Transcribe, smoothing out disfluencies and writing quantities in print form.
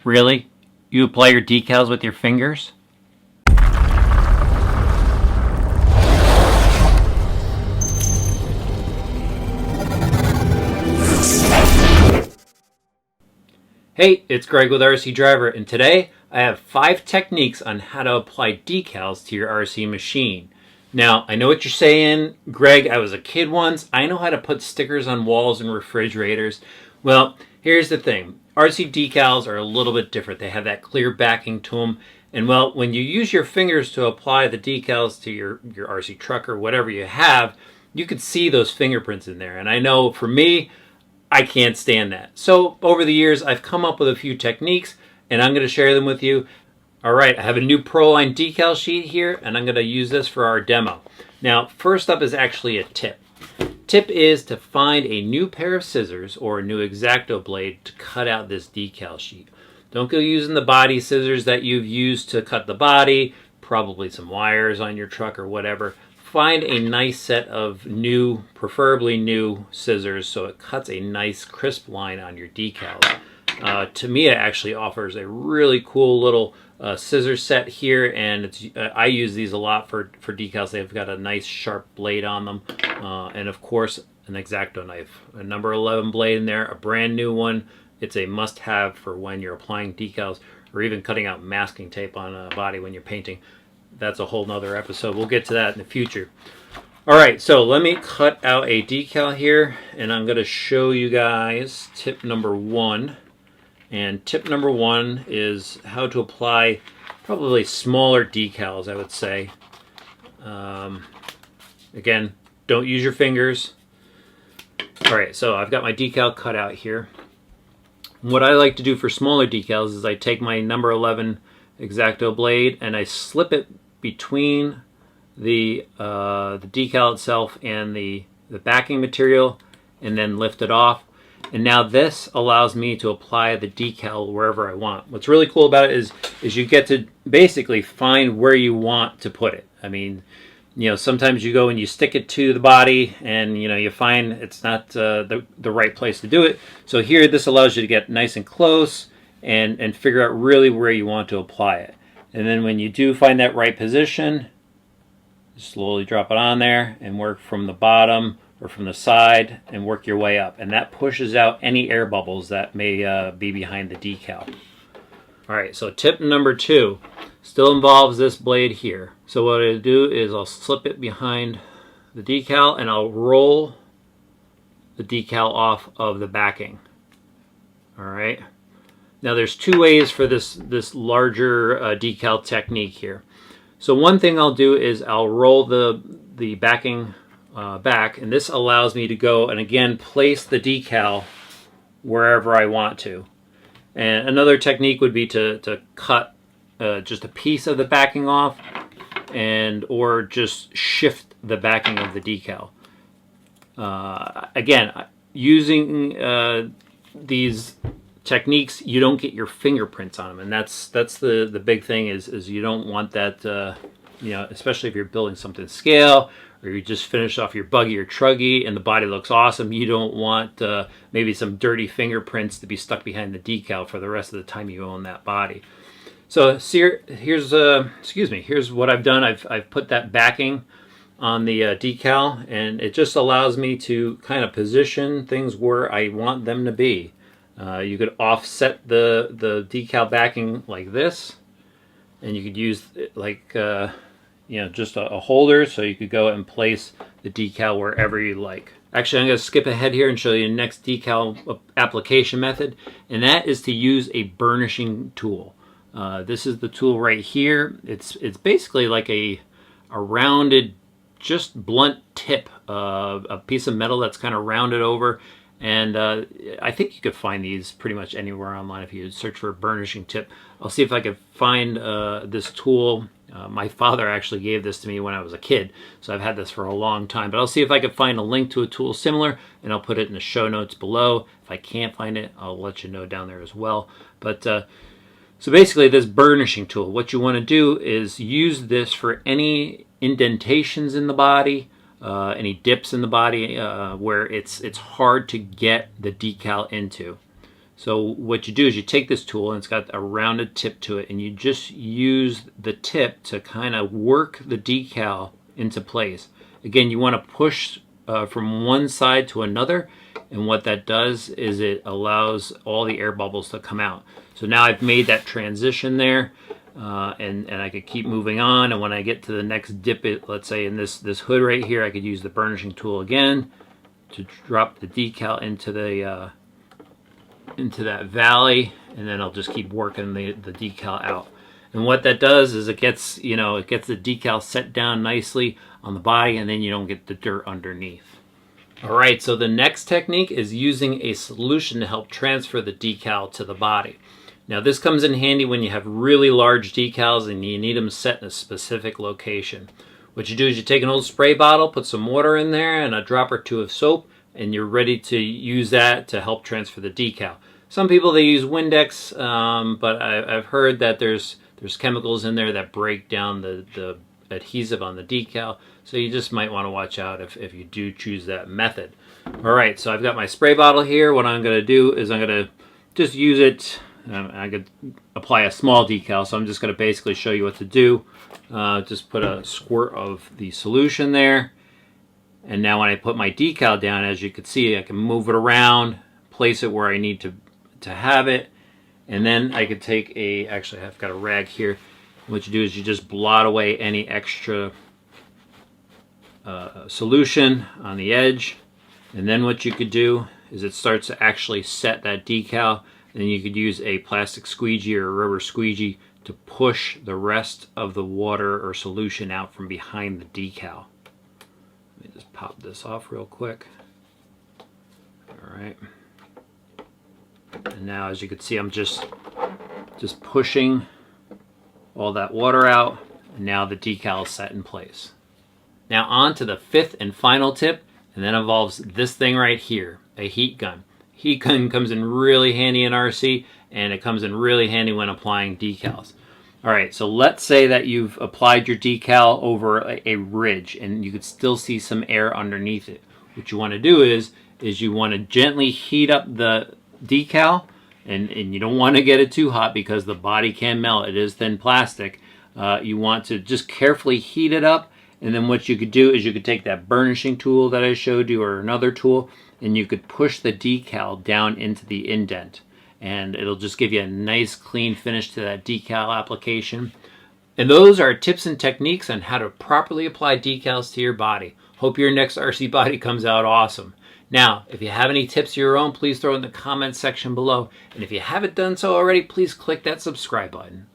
Really? You apply your decals with your fingers? Hey, it's Greg with RC Driver, and today I have 5 techniques on how to apply decals to your RC machine. Now, I know what you're saying, Greg, I was a kid once. I know how to put stickers on walls and refrigerators. Well, here's the thing. RC decals are a little bit different. They have that clear backing to them. And well, when you use your fingers to apply the decals to your RC truck or whatever you have, you can see those fingerprints in there. And I know for me, I can't stand that. So over the years, I've come up with a few techniques, and I'm going to share them with you. All right, I have a new Proline decal sheet here, and I'm going to use this for our demo. Now, first up is actually a tip. Tip is to find a new pair of scissors or a new X-Acto blade to cut out this decal sheet. Don't go using the body scissors that you've used to cut the body, probably some wires on your truck or whatever. Find a nice set of new, preferably new scissors so it cuts a nice crisp line on your decals. To me, it actually offers a really cool little scissor set here, and I use these a lot for decals. They've got a nice sharp blade on them, and of course an X-Acto knife, a number 11 blade in there, a brand new one. It's a must-have for when you're applying decals or even cutting out masking tape on a body when you're painting. That's a whole nother episode. We'll get to that in the future. All right, so let me cut out a decal here, and I'm going to show you guys tip number 1. And tip number 1 is how to apply probably smaller decals, I would say. Again, don't use your fingers. All right, so I've got my decal cut out here. What I like to do for smaller decals is I take my number 11 X-Acto blade and I slip it between the decal itself and the backing material, and then lift it off. And now this allows me to apply the decal wherever I want. What's really cool about it is you get to basically find where you want to put it. I mean, you know, sometimes you go and you stick it to the body and, you know, you find it's not the right place to do it. So here, this allows you to get nice and close and figure out really where you want to apply it. And then when you do find that right position, slowly drop it on there and work from the bottom or from the side and work your way up. And that pushes out any air bubbles that may be behind the decal. All right, so tip number 2 still involves this blade here. So what I do is I'll slip it behind the decal and I'll roll the decal off of the backing. All right. Now there's 2 ways for this larger decal technique here. So one thing I'll do is I'll roll the backing back, and this allows me to go and again place the decal wherever I want to. And another technique would be to cut just a piece of the backing off, or just shift the backing of the decal. Again, using these techniques, you don't get your fingerprints on them, and that's the big thing is you don't want that, you know, especially if you're building something to scale or you just finished off your buggy or truggy and the body looks awesome. You don't want maybe some dirty fingerprints to be stuck behind the decal for the rest of the time you own that body. So here's what I've done. I've put that backing on the decal, and it just allows me to kind of position things where I want them to be. You could offset the decal backing like this, and you could use it like you know, just a holder, so you could go and place the decal wherever you like. Actually, I'm going to skip ahead here and show you the next decal application method, and that is to use a burnishing tool. This is the tool right here. It's basically like a rounded, just blunt tip, a piece of metal that's kind of rounded over. And I think you could find these pretty much anywhere online if you search for a burnishing tip. I'll see if I can find this tool. My father actually gave this to me when I was a kid, so I've had this for a long time. But I'll see if I can find a link to a tool similar, and I'll put it in the show notes below. If I can't find it, I'll let you know down there as well. But so basically, this burnishing tool, what you want to do is use this for any indentations in the body, any dips in the body where it's hard to get the decal into. So what you do is you take this tool, and it's got a rounded tip to it, and you just use the tip to kind of work the decal into place. Again, you want to push from one side to another, and what that does is it allows all the air bubbles to come out. So now I've made that transition there, and I could keep moving on, and when I get to the next dip, let's say in this hood right here, I could use the burnishing tool again to drop the decal into that valley, and then I'll just keep working the decal out. And what that does is it gets the decal set down nicely on the body, and then you don't get the dirt underneath. All right, so the next technique is using a solution to help transfer the decal to the body. Now this comes in handy when you have really large decals and you need them set in a specific location. What you do is you take an old spray bottle, put some water in there and a drop or two of soap, and you're ready to use that to help transfer the decal. Some people, they use Windex, but I've heard that there's chemicals in there that break down the adhesive on the decal, so you just might want to watch out if you do choose that method. All right, so I've got my spray bottle here. What I'm going to do is I'm going to just use it. I could apply a small decal, so I'm just going to basically show you what to do. Just put a squirt of the solution there, and now when I put my decal down, as you can see, I can move it around, place it where I need to have it, and then I could take actually I've got a rag here. What you do is you just blot away any extra solution on the edge, and then what you could do is it starts to actually set that decal, and you could use a plastic squeegee or a rubber squeegee to push the rest of the water or solution out from behind the decal. Let me just pop this off real quick. All right. And now, as you can see, I'm just pushing all that water out, and now the decal is set in place. Now on to the fifth and final tip, and that involves this thing right here, a heat gun. Heat gun comes in really handy in RC, and it comes in really handy when applying decals. All right, so let's say that you've applied your decal over a ridge and you could still see some air underneath it. What you want to do is you want to gently heat up the decal, and you don't want to get it too hot because the body can melt. It is thin plastic. You want to just carefully heat it up, and then what you could do is you could take that burnishing tool that I showed you or another tool, and you could push the decal down into the indent, and it'll just give you a nice clean finish to that decal application. And those are tips and techniques on how to properly apply decals to your body. Hope your next RC body comes out awesome. Now, if you have any tips of your own, please throw it in the comments section below. And if you haven't done so already, please click that subscribe button.